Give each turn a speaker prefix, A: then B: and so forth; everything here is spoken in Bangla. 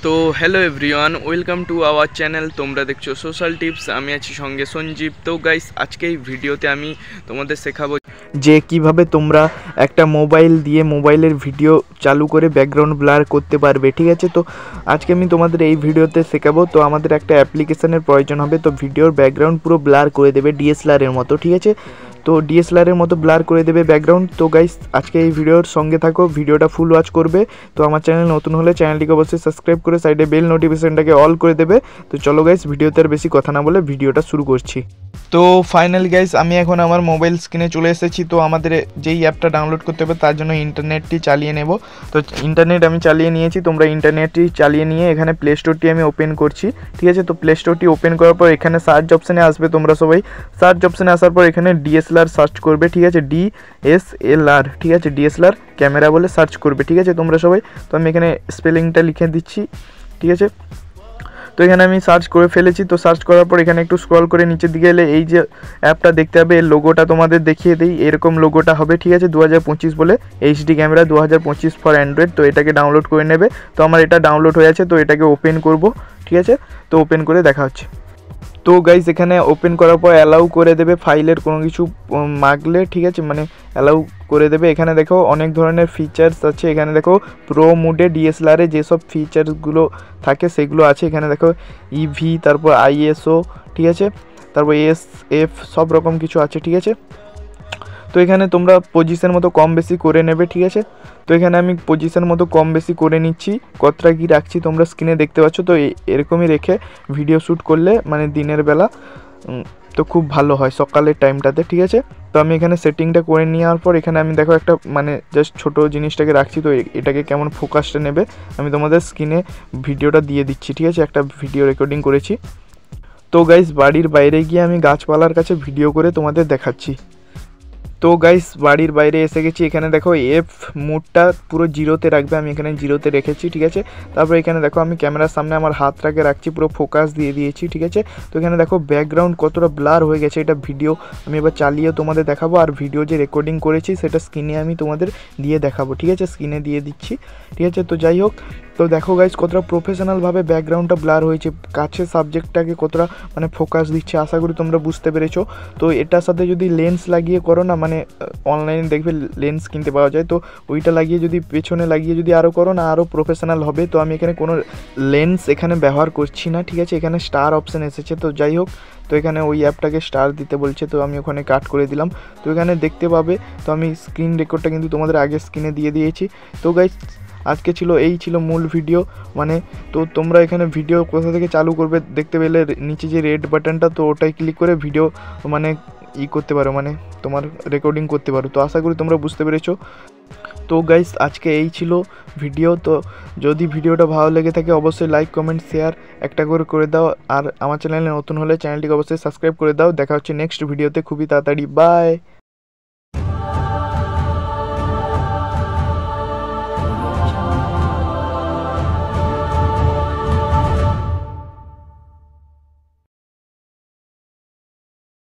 A: তো hello everyone, welcome to our channel. তোমরা দেখছো সোশ্যাল টিপস। আমি আছি সঙ্গে সঞ্জীব। তো গাইস, আজকে এই ভিডিওতে আমি তোমাদের শেখাবো যে কিভাবে তোমরা একটা মোবাইল দিয়ে মোবাইলের ভিডিও চালু করে ব্যাকগ্রাউন্ড ব্লার করতে পারবে। ঠিক আছে, তো আজকে আমি তোমাদের এই ভিডিওতে শেখাবো। তো আমাদের একটা অ্যাপ্লিকেশনের প্রয়োজন হবে, তো ভিডিওর ব্যাকগ্রাউন্ড পুরো ব্লার করে দেবে ডিএসএলআরের মতো। ঠিক আছে, তো ডিএসএলআরের মতো ব্লার করে দেবে ব্যাকগ্রাউন্ড। তো গাইস, আজকে এই ভিডিওর সঙ্গে থাকো, ভিডিওটা ফুল ওয়াচ করবে। তো আমার চ্যানেল নতুন হলে চ্যানেলটিকে অবশ্যই সাবস্ক্রাইব করে সাইডে বেল নোটিফিকেশনটাকে অল করে দেবে। তো চলো গাইস, ভিডিওতে আর বেশি কথা না বলে ভিডিওটা শুরু করছি। তো ফাইনালি গাইস, আমি এখন আমার মোবাইল স্ক্রিনে চলে এসেছি। তো আমাদের যেই অ্যাপটা ডাউনলোড করতে হবে তার জন্য ইন্টারনেটটি চালিয়ে নেব। তো ইন্টারনেট আমি চালিয়ে নিয়েছি, তোমরা ইন্টারনেটটি চালিয়ে নিয়ে এখানে প্লে স্টোরটি আমি ওপেন করছি। ঠিক আছে, তো প্লে স্টোরটি ওপেন করার পর এখানে সার্চ অপশানে আসবে। তোমরা সবাই সার্চ অপশানে আসার পর এখানে ডিএসএলআর সার্চ করবে। ঠিক আছে, ডিএসএলআর, ঠিক আছে, ডিএসএলআর ক্যামেরা বলে সার্চ করবে। ঠিক আছে তোমরা সবাই, তো আমি এখানে স্পেলিংটা লিখে দিচ্ছি। ঠিক আছে, তো এখানে আমি সার্চ করে ফেলেছি। তো সার্চ করার পর এখানে একটু স্ক্রল করে নিচের দিকে এলে এই যে অ্যাপটা দেখতে হবে, এর লোগোটা তোমাদের দেখিয়ে দিই। এরকম লোগোটা হবে। ঠিক আছে, 2025 বলে এইচডি ক্যামেরা 2025 ফর অ্যান্ড্রয়েড। তো এটাকে ডাউনলোড করে নেবে। তো আমার এটা ডাউনলোড হয়ে আছে, তো এটাকে ওপেন করব। ঠিক আছে, তো ওপেন করে দেখা হচ্ছে। তো গাইস, এখানে ওপেন করার পর অ্যালাউ করে দেবে ফাইলের কোনো কিছু মাগলে। ঠিক আছে, মানে অ্যালাউ করে দেবে। এখানে দেখো অনেক ধরনের ফিচার্স আছে। এখানে দেখো প্রো মোডে ডিএসএলআরে যেসব ফিচার্সগুলো থাকে সেগুলো আছে। এখানে দেখো ইভি, তারপর আইএসও, ঠিক আছে, তারপর এসএফ, সব রকম কিছু আছে। ঠিক আছে, তো এখানে তোমরা পজিশন মতো কম বেশি করে নেবে। ঠিক আছে, তো এখানে আমি পজিশন মতো কম বেশি করে নিচ্ছি। কতটা কি রাখছি তোমরা স্ক্রিনে দেখতে পাচ্ছ। তো এরকমই রেখে ভিডিও শ্যুট করলে মানে দিনের বেলা তো খুব ভালো হয়, সকালের টাইমটাতে। ঠিক আছে, তো আমি এখানে সেটিংটা করে নেওয়ার পর এখানে আমি দেখো একটা মানে জাস্ট ছোটো জিনিসটাকে রাখছি। তো এটাকে কেমন ফোকাসটা নেবে আমি তোমাদের স্ক্রিনে ভিডিওটা দিয়ে দিচ্ছি। ঠিক আছে, একটা ভিডিও রেকর্ডিং করেছি। তো গাইস, বাড়ির বাইরে গিয়ে আমি গাছপালার কাছে ভিডিও করে তোমাদের দেখাচ্ছি। তো গাইস, বাড়ির বাইরে এসে গেছি। এখানে দেখো এফ মুডটা পুরো জিরোতে রাখবে, আমি এখানে জিরোতে রেখেছি। ঠিক আছে, তারপর এখানে দেখো আমি ক্যামেরার সামনে আমার হাতটাকে রাখছি, পুরো ফোকাস দিয়ে দিয়েছি। ঠিক আছে, তো এখানে দেখো ব্যাকগ্রাউন্ড কতটা ব্লার হয়ে গেছে। এটা ভিডিও আমি এবার চালিয়ে তোমাদের দেখাবো, আর ভিডিও যে রেকর্ডিং করেছি সেটা স্ক্রিনে আমি তোমাদের দিয়ে দেখাবো। ঠিক আছে, স্ক্রিনে দিয়ে দিচ্ছি। ঠিক আছে, তো যাই হোক, তো দেখো গাইস কতটা প্রফেশনালভাবে ব্যাকগ্রাউন্ডটা ব্লার হয়েছে, কাছে সাবজেক্টটাকে কতটা মানে ফোকাস দিচ্ছে। আশা করি তোমরা বুঝতে পেরেছো। তো এটার সাথে যদি লেন্স লাগিয়ে করো না, মানে অনলাইনে দেখবে লেন্স কিনতে পাওয়া যায়, তো ওইটা লাগিয়ে যদি পেছনে লাগিয়ে যদি আরও করো না, আরও প্রফেশনাল হবে। তো আমি এখানে কোনো লেন্স এখানে ব্যবহার করছি না। ঠিক আছে, এখানে স্টার অপশান এসেছে। তো যাই হোক, তো এখানে ওই অ্যাপটাকে স্টার দিতে বলছে, তো আমি ওখানে কাট করে দিলাম। তো এখানে দেখতে পাবে, তো আমি স্ক্রিন রেকর্ডটা কিন্তু তোমাদের আগে স্ক্রিনে দিয়ে দিয়েছি। তো গাইস, আজকে এই ছিল মূল ভিডিও। মানে তো তোমরা এখানে ভিডিও কোথা থেকে চালু করবে দেখতে পেলে নিচে যে রেড বাটনটা, তো ওটাই ক্লিক করে ভিডিও মানে করতে পারো, মানে তোমার রেকর্ডিং করতে পারো। তো আশা করি তোমরা বুঝতে পেরেছো। তো গাইস, আজকে এই ছিল ভিডিও। তো যদি ভিডিওটা ভালো লেগে থাকে অবশ্যই লাইক, কমেন্ট, শেয়ার একটা করে দাও। আর আমার চ্যানেলে নতুন হলে চ্যানেলটিকে অবশ্যই সাবস্ক্রাইব করে দাও। দেখা হচ্ছে নেক্সট ভিডিওতে খুবই তাড়াতাড়ি। বাই।